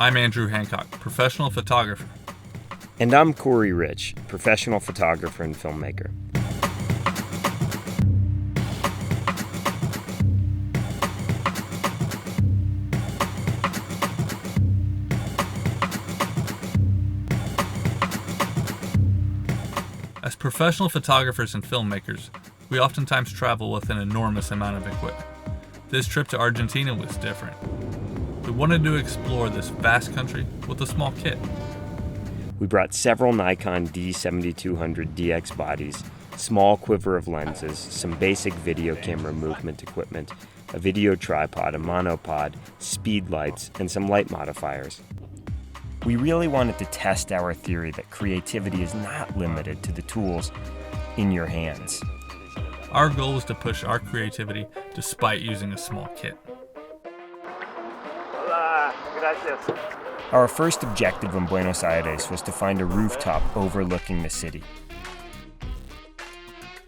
I'm Andrew Hancock, professional photographer. And I'm Corey Rich, professional photographer and filmmaker. As professional photographers and filmmakers, we oftentimes travel with an enormous amount of equipment. This trip to Argentina was different. We wanted to explore this vast country with a small kit. We brought several Nikon D7200 DX bodies, small quiver of lenses, some basic video camera movement equipment, a video tripod, a monopod, speed lights, and some light modifiers. We really wanted to test our theory that creativity is not limited to the tools in your hands. Our goal was to push our creativity despite using a small kit. Hola, gracias. Our first objective in Buenos Aires was to find a rooftop overlooking the city.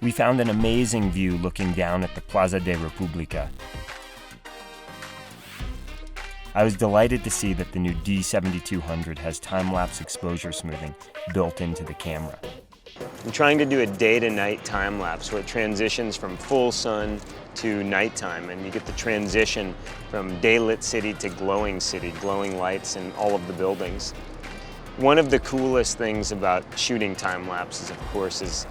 We found an amazing view looking down at the Plaza de República. I was delighted to see that the new D7200 has time-lapse exposure smoothing built into the camera. I'm trying to do a day-to-night time-lapse where it transitions from full sun to nighttime, and you get the transition from day-lit city to glowing lights in all of the buildings. One of the coolest things about shooting time-lapses, of course, is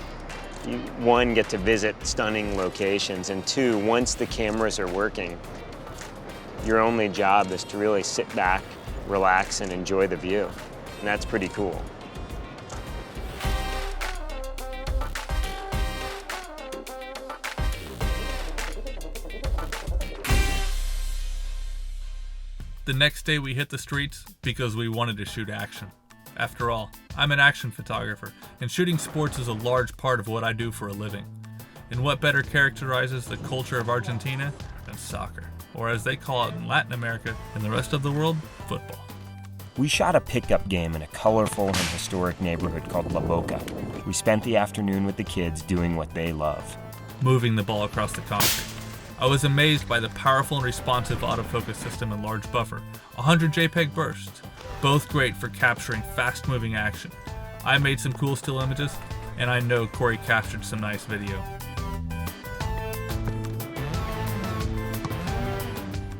you, one, get to visit stunning locations, and two, once the cameras are working, your only job is to really sit back, relax, and enjoy the view. And that's pretty cool. The next day we hit the streets because we wanted to shoot action. After all, I'm an action photographer, and shooting sports is a large part of what I do for a living. And what better characterizes the culture of Argentina than soccer, or as they call it in Latin America and the rest of the world, football. We shot a pickup game in a colorful and historic neighborhood called La Boca. We spent the afternoon with the kids doing what they love. Moving the ball across the concrete. I was amazed by the powerful and responsive autofocus system and large buffer, 100 JPEG bursts, both great for capturing fast-moving action. I made some cool still images, and I know Corey captured some nice video.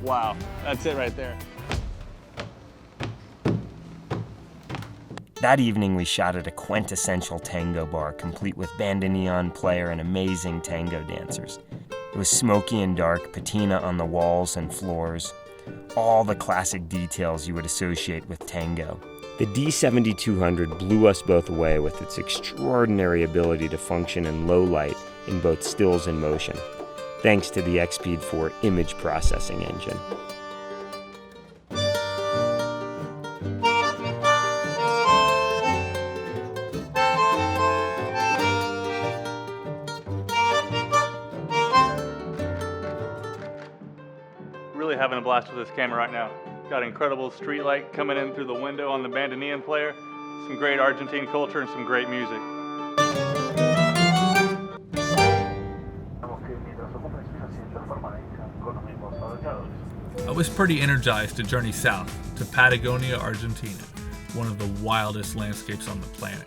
Wow, that's it right there. That evening we shot at a quintessential tango bar complete with bandoneon player and amazing tango dancers. It was smoky and dark, patina on the walls and floors, all the classic details you would associate with tango. The D7200 blew us both away with its extraordinary ability to function in low light in both stills and motion, thanks to the XSpeed 4 image processing engine. Really having a blast with this camera right now. Got incredible street light coming in through the window on the bandoneon player, some great Argentine culture, and some great music. I was pretty energized to journey south to Patagonia, Argentina, one of the wildest landscapes on the planet.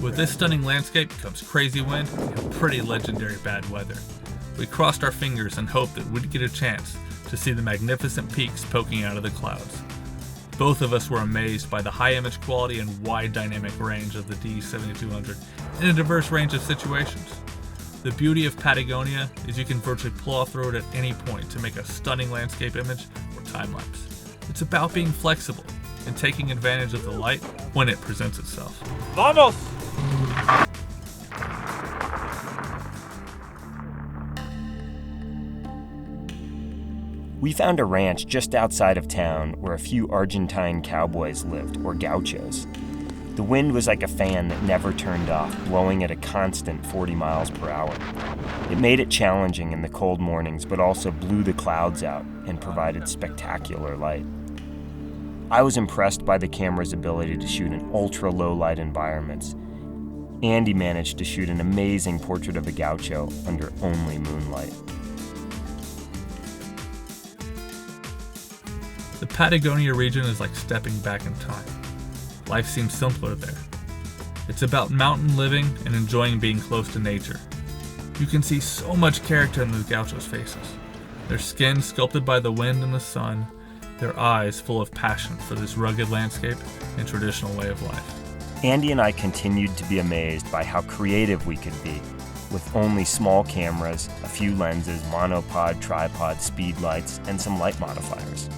With this stunning landscape comes crazy wind and pretty legendary bad weather. We crossed our fingers and hoped that we'd get a chance to see the magnificent peaks poking out of the clouds. Both of us were amazed by the high image quality and wide dynamic range of the D7200 in a diverse range of situations. The beauty of Patagonia is you can virtually plow through it at any point to make a stunning landscape image or time-lapse. It's about being flexible and taking advantage of the light when it presents itself. Vamos! We found a ranch just outside of town where a few Argentine cowboys lived, or gauchos. The wind was like a fan that never turned off, blowing at a constant 40 miles per hour. It made it challenging in the cold mornings, but also blew the clouds out and provided spectacular light. I was impressed by the camera's ability to shoot in ultra-low light environments. Andy managed to shoot an amazing portrait of a gaucho under only moonlight. The Patagonia region is like stepping back in time. Life seems simpler there. It's about mountain living and enjoying being close to nature. You can see so much character in the gauchos' faces. Their skin sculpted by the wind and the sun, their eyes full of passion for this rugged landscape and traditional way of life. Andy and I continued to be amazed by how creative we could be with only small cameras, a few lenses, monopod, tripod, speed lights, and some light modifiers.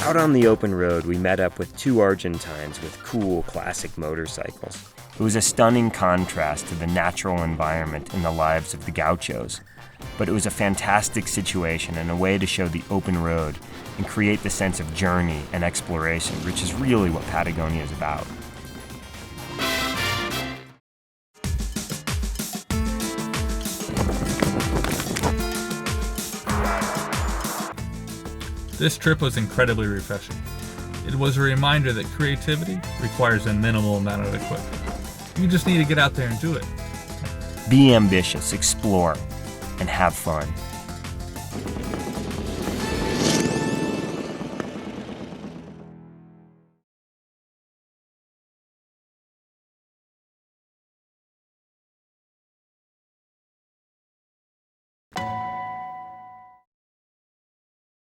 Out on the open road, we met up with two Argentines with cool, classic motorcycles. It was a stunning contrast to the natural environment in the lives of the gauchos, but it was a fantastic situation and a way to show the open road and create the sense of journey and exploration, which is really what Patagonia is about. This trip was incredibly refreshing. It was a reminder that creativity requires a minimal amount of equipment. You just need to get out there and do it. Be ambitious, explore, and have fun.